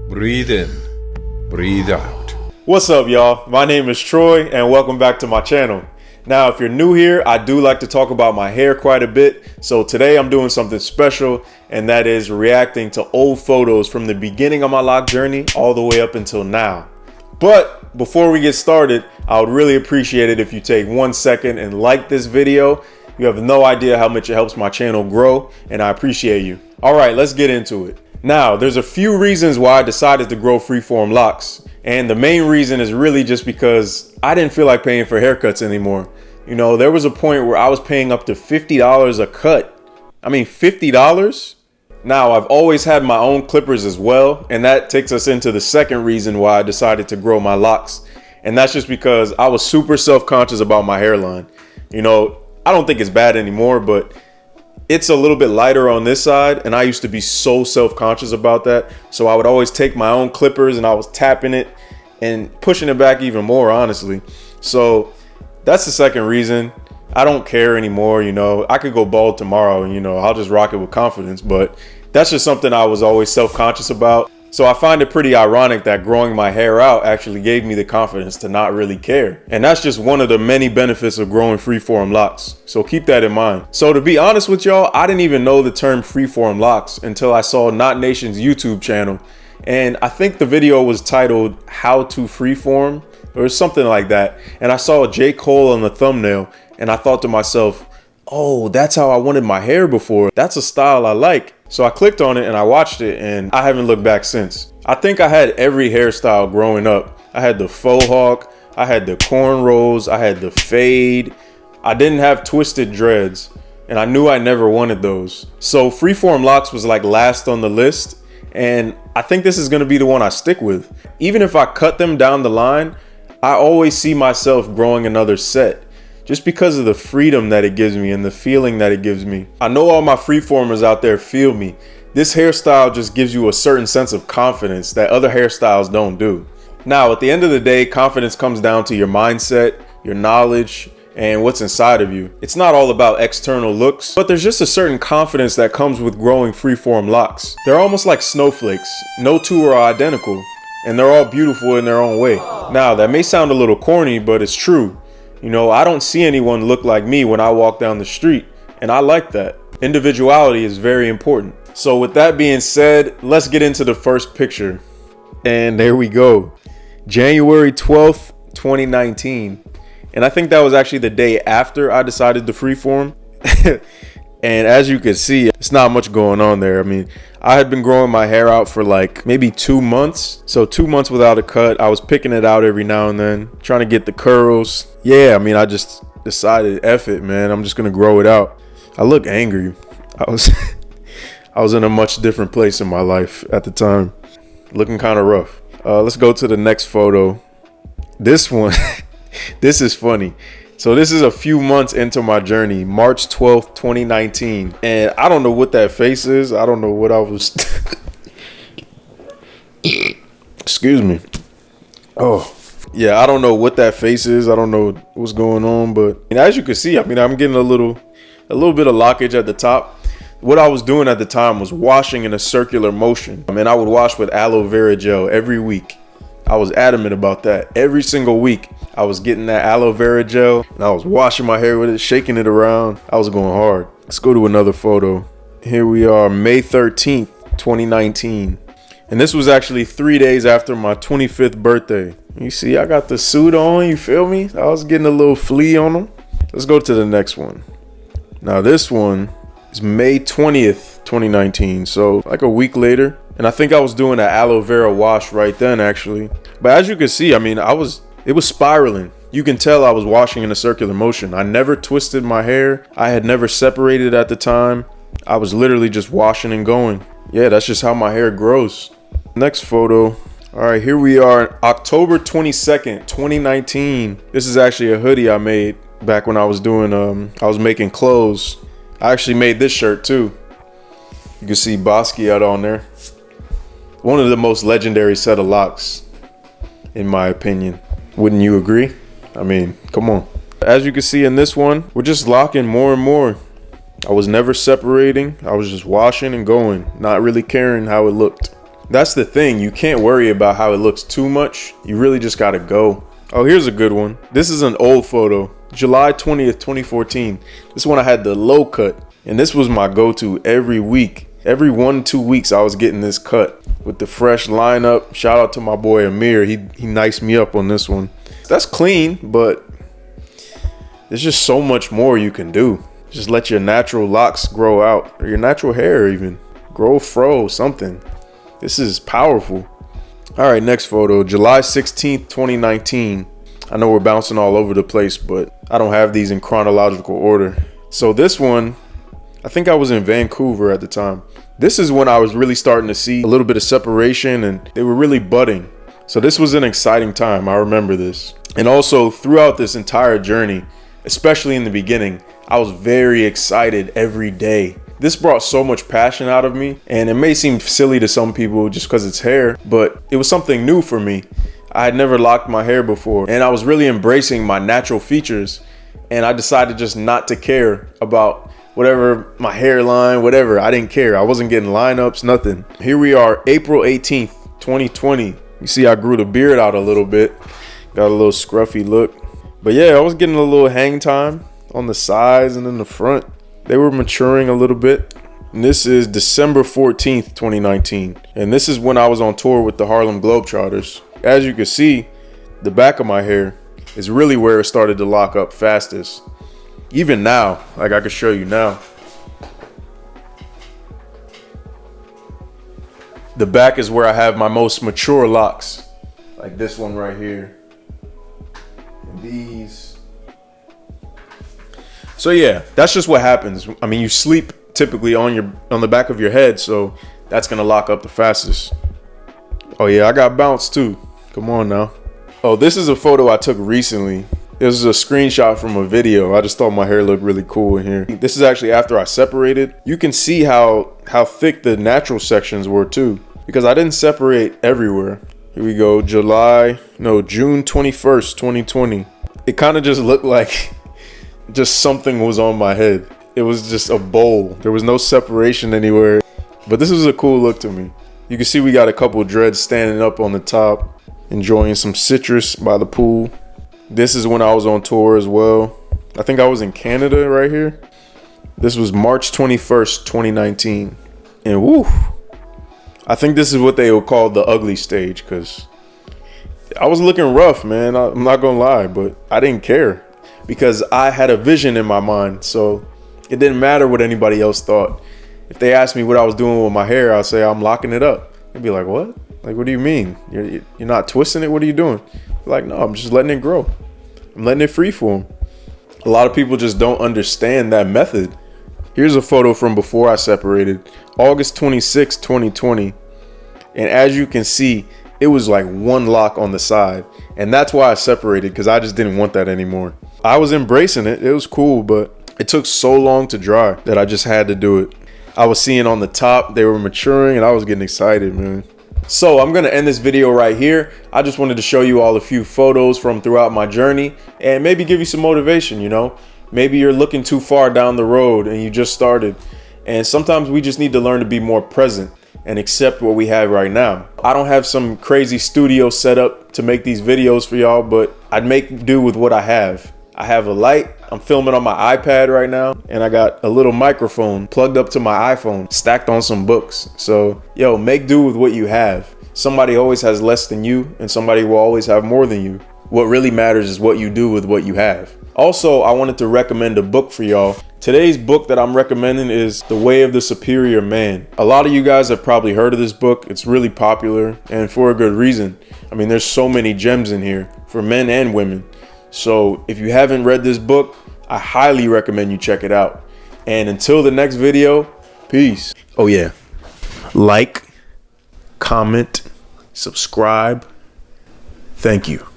Breathe in, breathe out. What's up, y'all? My name is Troy and welcome back to my channel. Now, if you're new here, I do like to talk about my hair quite a bit. So today I'm doing something special, and that is reacting to old photos from the beginning of my lock journey all the way up until now. But before we get started, I would really appreciate it if you take 1 second and like this video. You have no idea how much it helps my channel grow, and I appreciate you. All right, let's get into it. Now, there's a few reasons why I decided to grow freeform locks. And the main reason is really just because I didn't feel like paying for haircuts anymore. You know, there was a point where I was paying up to $50 a cut. I mean, $50? Now, I've always had my own clippers as well. And that takes us into the second reason why I decided to grow my locks. And that's just because I was super self-conscious about my hairline. You know, I don't think it's bad anymore, but it's a little bit lighter on this side, and I used to be so self-conscious about that. So I would always take my own clippers and I was tapping it and pushing it back even more, honestly. So that's the second reason. I don't care anymore, you know. I could go bald tomorrow and, you know, I'll just rock it with confidence, but that's just something I was always self-conscious about. So I find it pretty ironic that growing my hair out actually gave me the confidence to not really care. And that's just one of the many benefits of growing freeform locks. So keep that in mind. So to be honest with y'all, I didn't even know the term freeform locks until I saw Not Nation's YouTube channel. And I think the video was titled How to Freeform or something like that. And I saw J. Cole on the thumbnail and I thought to myself, oh, that's how I wanted my hair before. That's a style I like. So I clicked on it and I watched it and I haven't looked back since. I think I had every hairstyle growing up. I had the faux hawk, I had the cornrows, I had the fade. I didn't have twisted dreads and I knew I never wanted those. So freeform locks was like last on the list, and I think this is gonna be the one I stick with. Even if I cut them down the line, I always see myself growing another set, just because of the freedom that it gives me and the feeling that it gives me. I know all my freeformers out there feel me. This hairstyle just gives you a certain sense of confidence that other hairstyles don't do. Now, at the end of the day, confidence comes down to your mindset, your knowledge, and what's inside of you. It's not all about external looks, but there's just a certain confidence that comes with growing freeform locks. They're almost like snowflakes. No two are identical, and they're all beautiful in their own way. Now, that may sound a little corny, but it's true. You know, I don't see anyone look like me when I walk down the street, and I like that. Individuality is very important. So with that being said, let's get into the first picture. And there we go. January 12th, 2019. And I think that was actually the day after I decided to freeform. And as you can see, it's not much going on there. I mean, I had been growing my hair out for like maybe 2 months. So 2 months without a cut. I was picking it out every now and then, trying to get the curls. Yeah, I mean, I just decided, F it, man. I'm just going to grow it out. I look angry. I was in a much different place in my life at the time. Looking kind of rough. Let's go to the next photo. This one, this is funny. So this is a few months into my journey, March 12th, 2019. And I don't know what that face is. I don't know what I was... Excuse me. Oh, yeah, I don't know what that face is. I don't know what's going on. But as you can see, I mean, I'm getting a little bit of lockage at the top. What I was doing at the time was washing in a circular motion. I mean, I would wash with aloe vera gel every week. I was adamant about that. Every single week, I was getting that aloe vera gel and I was washing my hair with it, shaking it around. I was going hard. Let's go to another photo. Here we are, May 13th, 2019. And this was actually 3 days after my 25th birthday. You see, I got the suit on, you feel me? I was getting a little flea on them. Let's go to the next one. Now this one is May 20th, 2019. So like a week later. And I think I was doing an aloe vera wash right then, actually. But as you can see, I mean, it was spiraling. You can tell I was washing in a circular motion. I never twisted my hair. I had never separated at the time. I was literally just washing and going. Yeah, that's just how my hair grows. Next photo. All right, here we are, October 22nd, 2019. This is actually a hoodie I made back when I was doing, I was making clothes. I actually made this shirt too. You can see Basquiat on there. One of the most legendary set of locks, in my opinion. Wouldn't you agree? I mean, come on. As you can see in this one, we're just locking more and more. I was never separating. I was just washing and going, not really caring how it looked. That's the thing, you can't worry about how it looks too much. You really just gotta go. Oh, here's a good one. This is an old photo, July 20th, 2014. This one I had the low cut, and this was my go-to every week. Every 1-2 weeks I was getting this cut with the fresh lineup. Shout out to my boy Amir, he niced me up on this one. That's clean, but there's just so much more you can do. Just let your natural locks grow out, or your natural hair even. Grow a fro, something. This is powerful. All right, next photo, July 16th, 2019. I know we're bouncing all over the place, but I don't have these in chronological order. So this one, I think I was in Vancouver at the time. This is when I was really starting to see a little bit of separation, and they were really budding. So this was an exciting time. I remember this. And also throughout this entire journey, especially in the beginning, I was very excited every day. This brought so much passion out of me, and it may seem silly to some people just because it's hair, but it was something new for me. I had never locked my hair before, and I was really embracing my natural features, and I decided just not to care about whatever, my hairline, whatever. I didn't care. I wasn't getting lineups, nothing. Here we are, April 18th, 2020. You see I grew the beard out a little bit, got a little scruffy look. But yeah, I was getting a little hang time on the sides and in the front. They were maturing a little bit. And this is December 14th, 2019. And this is when I was on tour with the Harlem Globetrotters. As you can see, the back of my hair is really where it started to lock up fastest. Even now, like I could show you now. The back is where I have my most mature locks. Like this one right here. And these. So yeah, that's just what happens. I mean, you sleep typically on the back of your head, so that's gonna lock up the fastest. Oh yeah, I got bounced too. Come on now. Oh, this is a photo I took recently. This is a screenshot from a video. I just thought my hair looked really cool in here. This is actually after I separated. You can see how thick the natural sections were too, because I didn't separate everywhere. Here we go, June 21st, 2020. It kind of just looked like just something was on my head. It was just a bowl. There was no separation anywhere. But this was a cool look to me. You can see we got a couple dreads standing up on the top, enjoying some citrus by the pool. This is when I was on tour as well. I think I was in Canada right here. This was March 21st, 2019. And woo, I think this is what they would call the ugly stage, because I was looking rough, man. I'm not gonna lie, but I didn't care because I had a vision in my mind. So it didn't matter what anybody else thought. If they asked me what I was doing with my hair, I'll say I'm locking it up. They'd be like, what? Like, what do you mean? You're not twisting it? What are you doing? Like, no, I'm just letting it grow. I'm letting it freeform. A lot of people just don't understand that method. Here's a photo from before I separated, August 26, 2020. And as you can see, it was like one lock on the side. And that's why I separated, because I just didn't want that anymore. I was embracing it. It was cool, but it took so long to dry that I just had to do it. I was seeing on the top, they were maturing, and I was getting excited, man. So I'm gonna end this video right here. I just wanted to show you all a few photos from throughout my journey and maybe give you some motivation, you know? Maybe you're looking too far down the road and you just started. And sometimes we just need to learn to be more present and accept what we have right now. I don't have some crazy studio setup to make these videos for y'all, but I'd make do with what I have. I have a light. I'm filming on my iPad right now, and I got a little microphone plugged up to my iPhone, stacked on some books. So, yo, make do with what you have. Somebody always has less than you, and somebody will always have more than you. What really matters is what you do with what you have. Also, I wanted to recommend a book for y'all. Today's book that I'm recommending is The Way of the Superior Man. A lot of you guys have probably heard of this book. It's really popular, and for a good reason. I mean, there's so many gems in here for men and women. So if you haven't read this book, I highly recommend you check it out. And until the next video, peace. Oh yeah, like, comment, subscribe. Thank you.